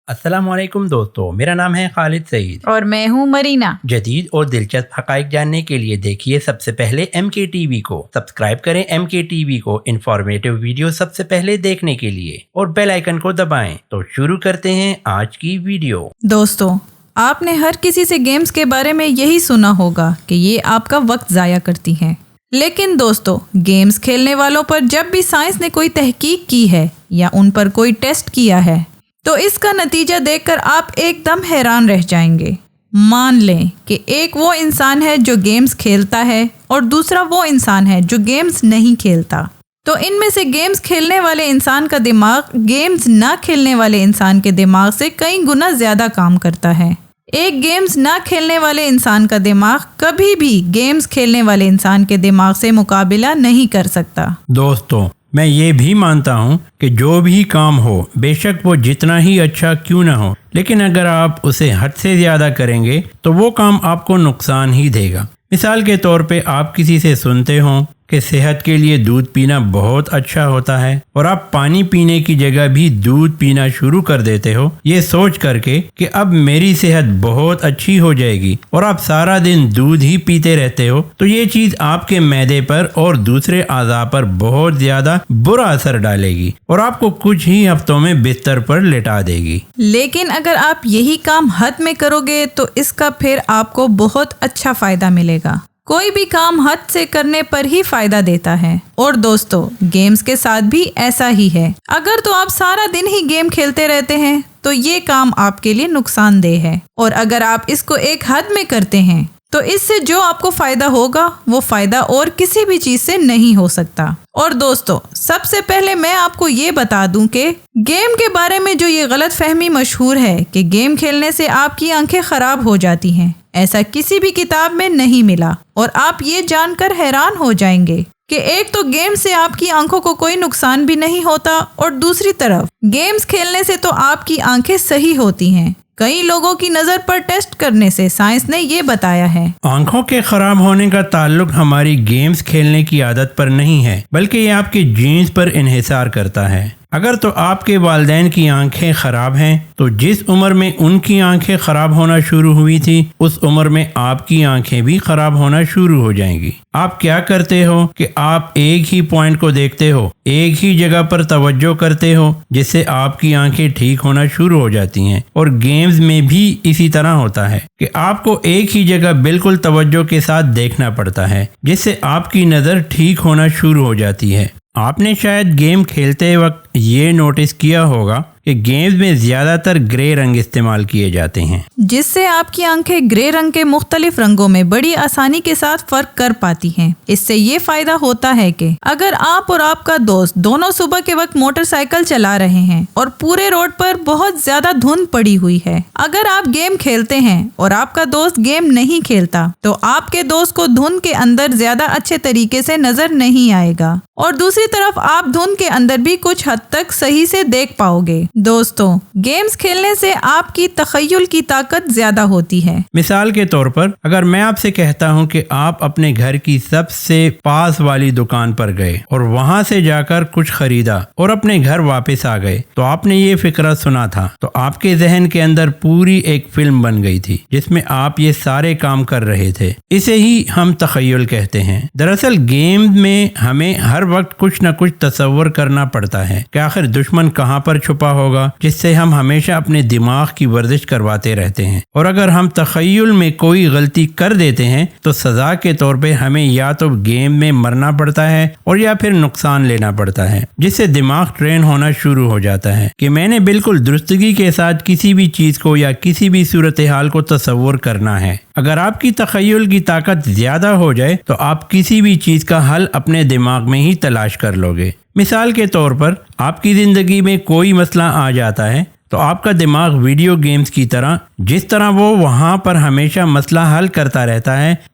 السلام علیکم دوستو، میرا نام ہے خالد سعید اور میں ہوں مرینا۔ جدید اور دلچسپ حقائق جاننے کے لیے دیکھیے سب سے پہلے ایم کے ٹی وی کو، سبسکرائب کریں ایم کے ٹی وی کو انفارمیٹیو ویڈیو سب سے پہلے دیکھنے کے لیے اور بیل آئیکن کو دبائیں۔ تو شروع کرتے ہیں آج کی ویڈیو۔ دوستو، آپ نے ہر کسی سے گیمز کے بارے میں یہی سنا ہوگا کہ یہ آپ کا وقت ضائع کرتی ہیں، لیکن دوستو گیمز کھیلنے والوں پر جب بھی سائنس نے کوئی تحقیق کی ہے یا ان پر کوئی ٹیسٹ کیا ہے تو اس کا نتیجہ دیکھ کر آپ ایک دم حیران رہ جائیں گے۔ مان لیں کہ ایک وہ انسان ہے جو گیمز کھیلتا ہے اور دوسرا وہ انسان ہے جو گیمز نہیں کھیلتا، تو ان میں سے گیمز کھیلنے والے انسان کا دماغ گیمز نہ کھیلنے والے انسان کے دماغ سے کئی گنا زیادہ کام کرتا ہے۔ ایک گیمز نہ کھیلنے والے انسان کا دماغ کبھی بھی گیمز کھیلنے والے انسان کے دماغ سے مقابلہ نہیں کر سکتا۔ دوستو، میں یہ بھی مانتا ہوں کہ جو بھی کام ہو، بے شک وہ جتنا ہی اچھا کیوں نہ ہو، لیکن اگر آپ اسے حد سے زیادہ کریں گے تو وہ کام آپ کو نقصان ہی دے گا۔ مثال کے طور پہ آپ کسی سے سنتے ہوں کہ صحت کے لیے دودھ پینا بہت اچھا ہوتا ہے اور آپ پانی پینے کی جگہ بھی دودھ پینا شروع کر دیتے ہو، یہ سوچ کر کے کہ اب میری صحت بہت اچھی ہو جائے گی، اور آپ سارا دن دودھ ہی پیتے رہتے ہو، تو یہ چیز آپ کے معدے پر اور دوسرے اعضاء پر بہت زیادہ برا اثر ڈالے گی اور آپ کو کچھ ہی ہفتوں میں بستر پر لٹا دے گی۔ لیکن اگر آپ یہی کام حد میں کرو گے تو اس کا پھر آپ کو بہت اچھا فائدہ ملے گا۔ کوئی بھی کام حد سے کرنے پر ہی فائدہ دیتا ہے، اور دوستو گیمز کے ساتھ بھی ایسا ہی ہے۔ اگر تو آپ سارا دن ہی گیم کھیلتے رہتے ہیں تو یہ کام آپ کے لیے نقصان دہ ہے، اور اگر آپ اس کو ایک حد میں کرتے ہیں تو اس سے جو آپ کو فائدہ ہوگا وہ فائدہ اور کسی بھی چیز سے نہیں ہو سکتا۔ اور دوستو سب سے پہلے میں آپ کو یہ بتا دوں کہ گیم کے بارے میں جو یہ غلط فہمی مشہور ہے کہ گیم کھیلنے سے آپ کی آنکھیں خراب ہو جاتی ہیں، ایسا کسی بھی کتاب میں نہیں ملا، اور آپ یہ جان کر حیران ہو جائیں گے کہ ایک تو گیم سے آپ کی آنکھوں کو کوئی نقصان بھی نہیں ہوتا، اور دوسری طرف گیمز کھیلنے سے تو آپ کی آنکھیں صحیح ہوتی ہیں۔ کئی لوگوں کی نظر پر ٹیسٹ کرنے سے سائنس نے یہ بتایا ہے۔ آنکھوں کے خراب ہونے کا تعلق ہماری گیمز کھیلنے کی عادت پر نہیں ہے، بلکہ یہ آپ کے جینز پر انحصار کرتا ہے۔ اگر تو آپ کے والدین کی آنکھیں خراب ہیں تو جس عمر میں ان کی آنکھیں خراب ہونا شروع ہوئی تھی، اس عمر میں آپ کی آنکھیں بھی خراب ہونا شروع ہو جائیں گی۔ آپ کیا کرتے ہو کہ آپ ایک ہی پوائنٹ کو دیکھتے ہو، ایک ہی جگہ پر توجہ کرتے ہو، جس سے آپ کی آنکھیں ٹھیک ہونا شروع ہو جاتی ہیں، اور گیمز میں بھی اسی طرح ہوتا ہے کہ آپ کو ایک ہی جگہ بالکل توجہ کے ساتھ دیکھنا پڑتا ہے، جس سے آپ کی نظر ٹھیک ہونا شروع ہو جاتی ہے۔ آپ نے شاید گیم کھیلتے وقت یہ نوٹس کیا ہوگا کہ گیمز میں زیادہ تر گرے رنگ استعمال کیے جاتے ہیں، جس سے آپ کی آنکھیں گرے رنگ کے مختلف رنگوں میں بڑی آسانی کے ساتھ فرق کر پاتی ہیں۔ اس سے یہ فائدہ ہوتا ہے کہ اگر آپ اور آپ کا دوست دونوں صبح کے وقت موٹر سائیکل چلا رہے ہیں اور پورے روڈ پر بہت زیادہ دھند پڑی ہوئی ہے، اگر آپ گیم کھیلتے ہیں اور آپ کا دوست گیم نہیں کھیلتا تو آپ کے دوست کو دھند کے اندر زیادہ اچھے طریقے سے نظر نہیں آئے گا، اور دوسری طرف آپ دھند کے اندر بھی کچھ حد تک صحیح سے دیکھ پاؤ گے۔ دوستو گیمز کھیلنے سے آپ کی تخیل کی طاقت زیادہ ہوتی ہے۔ مثال کے طور پر اگر میں آپ سے کہتا ہوں کہ آپ اپنے گھر کی سب سے پاس والی دکان پر گئے اور وہاں سے جا کر کچھ خریدا اور اپنے گھر واپس آ گئے، تو آپ نے یہ فکرہ سنا تھا، تو آپ کے ذہن کے اندر پوری ایک فلم بن گئی تھی جس میں آپ یہ سارے کام کر رہے تھے۔ اسے ہی ہم تخیل کہتے ہیں۔ دراصل گیم میں ہمیں ہر وقت کچھ نہ کچھ تصور کرنا پڑتا ہے کہ آخر دشمن کہاں پر چھپا ہوگا، جس سے ہم ہمیشہ اپنے دماغ کی ورزش کرواتے رہتے ہیں، اور اگر ہم تخیل میں کوئی غلطی کر دیتے ہیں تو سزا کے طور پہ ہمیں یا تو گیم میں مرنا پڑتا ہے اور یا پھر نقصان لینا پڑتا ہے، جس سے دماغ ٹرین ہونا شروع ہو جاتا ہے کہ میں نے بالکل درستگی کے ساتھ کسی بھی چیز کو یا کسی بھی صورتحال کو تصور کرنا ہے۔ اگر آپ کی تخیل کی طاقت زیادہ ہو جائے تو آپ کسی بھی چیز کا حل اپنے دماغ میں ہی تلاش کر لو گے۔ مثال کے طور پر آپ کی زندگی میں کوئی مسئلہ آ جاتا ہے تو آپ کا دماغ ویڈیو گیمز کی طرح جس طرح وہ وہاں پر ہمیشہ مسئلہ حل کرتا رہتا ہے،